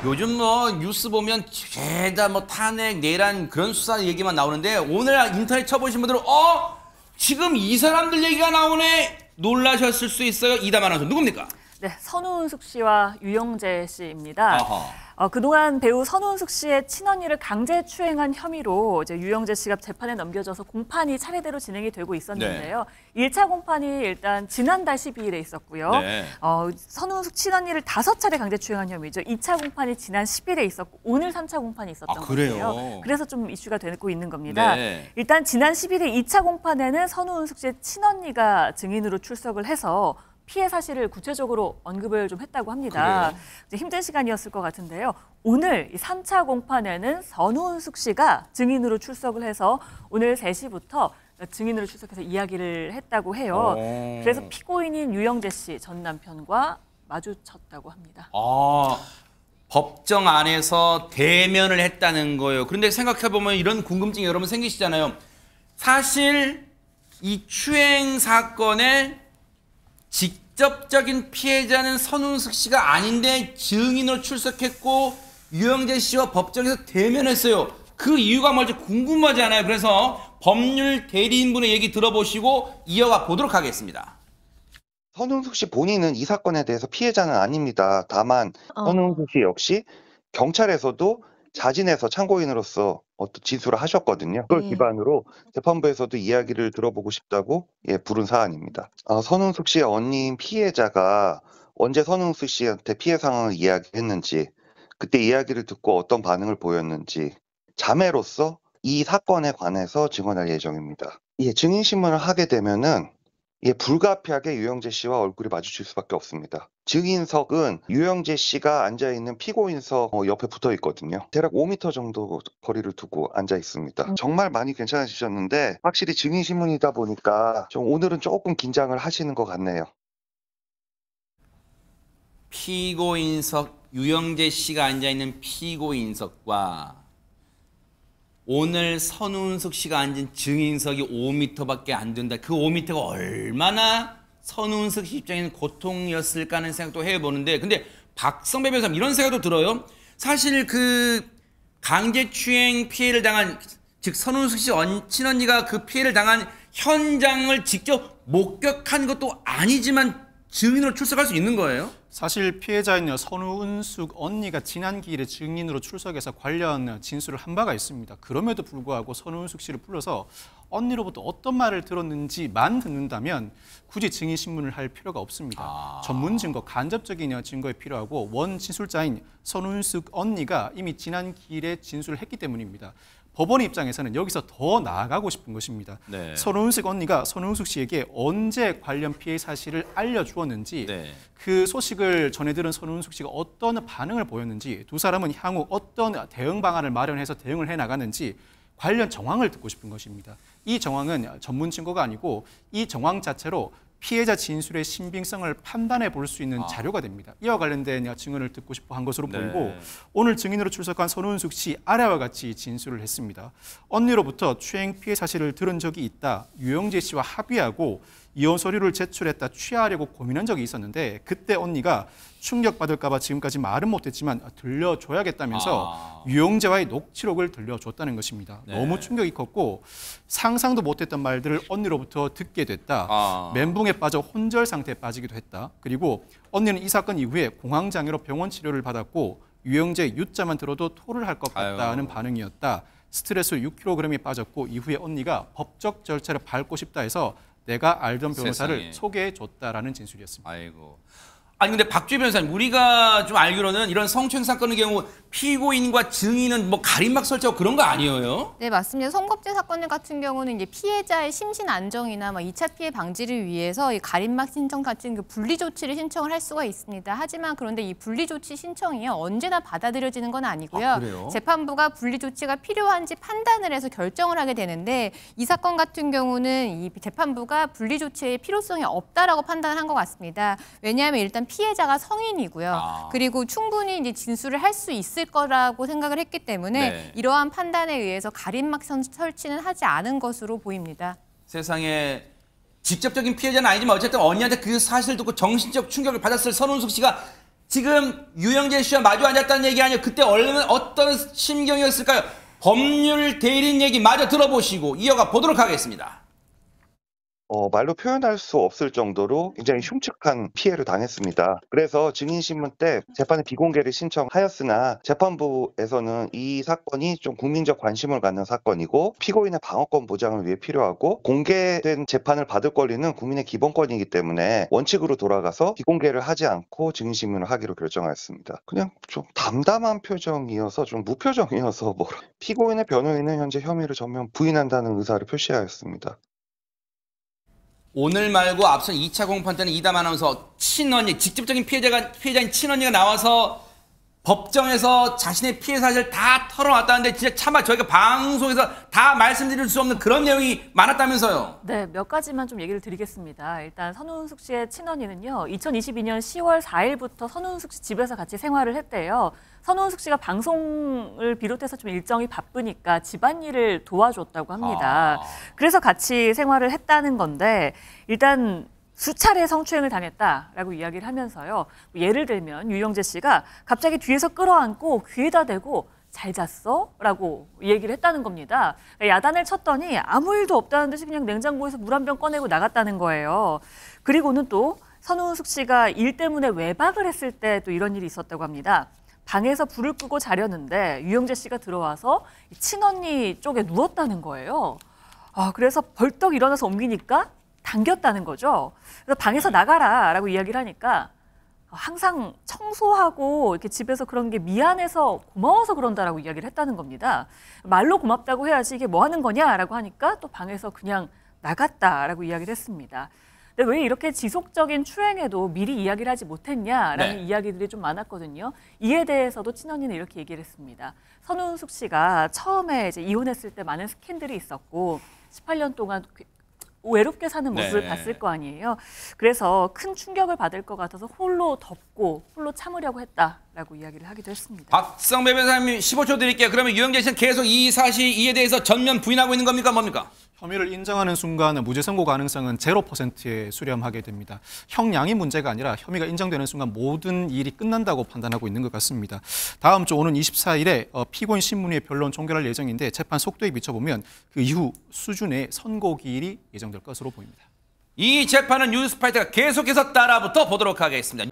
요즘 뭐 뉴스 보면 죄다 뭐 탄핵, 내란 그런 수사 얘기만 나오는데 오늘 인터넷 쳐보신 분들은 지금 이 사람들 얘기가 나오네 놀라셨을 수 있어요. 이담 아나운서 누굽니까? 네, 선우은숙 씨와 유영재 씨입니다. 그동안 배우 선우은숙 씨의 친언니를 강제 추행한 혐의로 이제 유영재 씨가 재판에 넘겨져서 공판이 차례대로 진행이 되고 있었는데요. 네. 1차 공판이 일단 지난달 12일에 있었고요. 네. 선우은숙 친언니를 5차례 강제 추행한 혐의죠. 2차 공판이 지난 10일에 있었고 오늘 3차 공판이 있었던 거예요. 그래서 좀 이슈가 되고 있는 겁니다. 네. 일단 지난 10일에 2차 공판에는 선우은숙 씨의 친언니가 증인으로 출석을 해서 피해 사실을 구체적으로 언급을 좀 했다고 합니다. 힘든 시간이었을 것 같은데요. 오늘 3차 공판에는 선우은숙 씨가 증인으로 출석을 해서 오늘 3시부터 증인으로 출석해서 이야기를 했다고 해요. 그래서 피고인인 유영재 씨 전 남편과 마주쳤다고 합니다. 법정 안에서 대면을 했다는 거예요. 그런데 생각해보면 이런 궁금증이 여러분 생기시잖아요. 사실 이 추행 사건에 직접적인 피해자는 선우은숙 씨가 아닌데 증인으로 출석했고 유영재 씨와 법정에서 대면했어요. 그 이유가 뭘지 궁금하지 않아요? 그래서 법률 대리인분의 얘기 들어보시고 이어가 보도록 하겠습니다. 선우은숙 씨 본인은 이 사건에 대해서 피해자는 아닙니다. 다만 선우은숙 씨 역시 경찰에서도 자진해서 참고인으로서 어떤 진술을 하셨거든요. 그걸 기반으로 재판부에서도 이야기를 들어보고 싶다고 부른 사안입니다. 선우은숙 씨의 언니인 피해자가 언제 선우은숙 씨한테 피해 상황을 이야기했는지, 그때 이야기를 듣고 어떤 반응을 보였는지 자매로서 이 사건에 관해서 증언할 예정입니다. 증인신문을 하게 되면은 불가피하게 유영재 씨와 얼굴이 마주칠 수밖에 없습니다. 증인석은 유영재 씨가 앉아있는 피고인석 옆에 붙어 있거든요. 대략 5m 정도 거리를 두고 앉아 있습니다. 정말 많이 괜찮으셨는데 확실히 증인신문이다 보니까 오늘은 조금 긴장을 하시는 것 같네요. 피고인석, 유영재 씨가 앉아있는 피고인석과 오늘 선우은숙 씨가 앉은 증인석이 5m밖에 안 된다. 그 5m가 얼마나 선우은숙 씨 입장에는 고통이었을까 하는 생각도 해보는데, 근데 박성배 변호사님 이런 생각도 들어요. 사실 그 강제추행 피해를 당한, 즉 선우은숙 씨 친언니가 그 피해를 당한 현장을 직접 목격한 것도 아니지만 증인으로 출석할 수 있는 거예요? 사실 피해자인 선우은숙 언니가 지난 기일에 증인으로 출석해서 관련 진술을 한 바가 있습니다. 그럼에도 불구하고 선우은숙 씨를 불러서 언니로부터 어떤 말을 들었는지만 듣는다면 굳이 증인신문을 할 필요가 없습니다. 전문 증거, 간접적인 증거에 필요하고 원 진술자인 선우은숙 언니가 이미 지난 기일에 진술을 했기 때문입니다. 법원 입장에서는 여기서 더 나아가고 싶은 것입니다. 네. 선우은숙 언니가 선우은숙 씨에게 언제 관련 피해 사실을 알려주었는지, 그 소식을 전해들은 선우은숙 씨가 어떤 반응을 보였는지, 두 사람은 향후 어떤 대응 방안을 마련해서 대응을 해나가는지 관련 정황을 듣고 싶은 것입니다. 이 정황은 전문 증거가 아니고 이 정황 자체로 피해자 진술의 신빙성을 판단해 볼 수 있는 자료가 됩니다. 이와 관련된 증언을 듣고 싶어 한 것으로 보이고, 오늘 증인으로 출석한 선우은숙 씨 아래와 같이 진술을 했습니다. 언니로부터 추행 피해 사실을 들은 적이 있다. 유영재 씨와 합의하고 이혼 서류를 제출했다. 취하하려고 고민한 적이 있었는데 그때 언니가 충격받을까 봐 지금까지 말은 못했지만 들려줘야겠다면서 유영재와의 녹취록을 들려줬다는 것입니다. 너무 충격이 컸고 상상도 못했던 말들을 언니로부터 듣게 됐다. 멘붕에 빠져 혼절 상태에 빠지기도 했다. 그리고 언니는 이 사건 이후에 공황장애로 병원 치료를 받았고 유영재 U자만 들어도 토를 할 것 같다는 반응이었다. 스트레스 6kg이 빠졌고 이후에 언니가 법적 절차를 밟고 싶다 해서 내가 알던 변호사를 소개해줬다라는 진술이었습니다. 아이고. 아니 근데 박주희 변호사님, 우리가 좀 알기로는 이런 성추행 사건의 경우 피고인과 증인은 뭐 가림막 설치하고 그런 거 아니에요? 네, 맞습니다. 성범죄 사건 같은 경우는 이제 피해자의 심신 안정이나 2차 피해 방지를 위해서 이 가림막 신청 같은 그 분리 조치를 신청을 할 수가 있습니다. 하지만 그런데 이 분리 조치 신청이 언제나 받아들여지는 건 아니고요. 재판부가 분리 조치가 필요한지 판단을 해서 결정을 하게 되는데 이 사건 같은 경우는 이 재판부가 분리 조치의 필요성이 없다라고 판단을 한 것 같습니다. 왜냐하면 일단 피해자가 성인이고요. 그리고 충분히 이제 진술을 할 수 있을 거라고 생각을 했기 때문에 이러한 판단에 의해서 가림막 설치는 하지 않은 것으로 보입니다. 세상에 직접적인 피해자는 아니지만 어쨌든 언니한테 그 사실을 듣고 정신적 충격을 받았을 선우은숙 씨가 지금 유영재 씨와 마주 앉았다는 얘기 아니에요. 그때 얼마나 어떤 심경이었을까요? 법률 대리인 얘기 마저 들어보시고 이어가 보도록 하겠습니다. 말로 표현할 수 없을 정도로 굉장히 흉측한 피해를 당했습니다. 그래서 증인신문 때 재판의 비공개를 신청하였으나 재판부에서는 이 사건이 좀 국민적 관심을 갖는 사건이고 피고인의 방어권 보장을 위해 필요하고 공개된 재판을 받을 권리는 국민의 기본권이기 때문에 원칙으로 돌아가서 비공개를 하지 않고 증인신문을 하기로 결정하였습니다. 그냥 좀 담담한 표정이어서 좀 무표정이어서 피고인의 변호인은 현재 혐의를 전면 부인한다는 의사를 표시하였습니다. 오늘 말고 앞선 2차 공판 때는 이담 아나운서 친언니, 직접적인 피해자인 친언니가 나와서 법정에서 자신의 피해 사실을 다 털어놨다는데 진짜 차마 저희가 방송에서 다 말씀드릴 수 없는 그런 내용이 많았다면서요. 네, 몇 가지만 좀 얘기를 드리겠습니다. 일단 선우은숙 씨의 친언니는요. 2022년 10월 4일부터 선우은숙 씨 집에서 같이 생활을 했대요. 선우은숙 씨가 방송을 비롯해서 좀 일정이 바쁘니까 집안일을 도와줬다고 합니다. 그래서 같이 생활을 했다는 건데 일단 수차례 성추행을 당했다라고 이야기를 하면서요. 예를 들면 유영재 씨가 갑자기 뒤에서 끌어안고 귀에다 대고 잘 잤어? 라고 얘기를 했다는 겁니다. 야단을 쳤더니 아무 일도 없다는 듯이 그냥 냉장고에서 물 한 병 꺼내고 나갔다는 거예요. 그리고는 또 선우은숙 씨가 일 때문에 외박을 했을 때 또 이런 일이 있었다고 합니다. 방에서 불을 끄고 자려는데 유영재 씨가 들어와서 친언니 쪽에 누웠다는 거예요. 그래서 벌떡 일어나서 옮기니까 당겼다는 거죠. 그래서 방에서 나가라라고 이야기를 하니까 항상 청소하고 이렇게 집에서 그런 게 미안해서 고마워서 그런다라고 이야기를 했다는 겁니다. 말로 고맙다고 해야지 이게 뭐 하는 거냐라고 하니까 또 방에서 그냥 나갔다라고 이야기를 했습니다. 근데 왜 이렇게 지속적인 추행에도 미리 이야기를 하지 못했냐라는 이야기들이 좀 많았거든요. 이에 대해서도 친언니는 이렇게 얘기를 했습니다. 선우은숙 씨가 처음에 이제 이혼했을 때 많은 스캔들이 있었고 18년 동안 외롭게 사는 모습을 봤을 거 아니에요. 그래서 큰 충격을 받을 것 같아서 홀로 덮고 홀로 참으려고 했다라고 이야기를 하기도 했습니다. 박성배 변호사님 15초 드릴게요. 그러면 유영재 씨는 계속 이 사실 이에 대해서 전면 부인하고 있는 겁니까? 뭡니까? 혐의를 인정하는 순간 무죄 선고 가능성은 0%에 수렴하게 됩니다. 형량이 문제가 아니라 혐의가 인정되는 순간 모든 일이 끝난다고 판단하고 있는 것 같습니다. 다음 주 오는 24일에 피고인 신문위의 변론 종결할 예정인데 재판 속도에 비춰보면 그 이후 수준의 선고기일이 예정될 것으로 보입니다. 이 재판은 뉴스파이터가 계속해서 따라붙어 보도록 하겠습니다.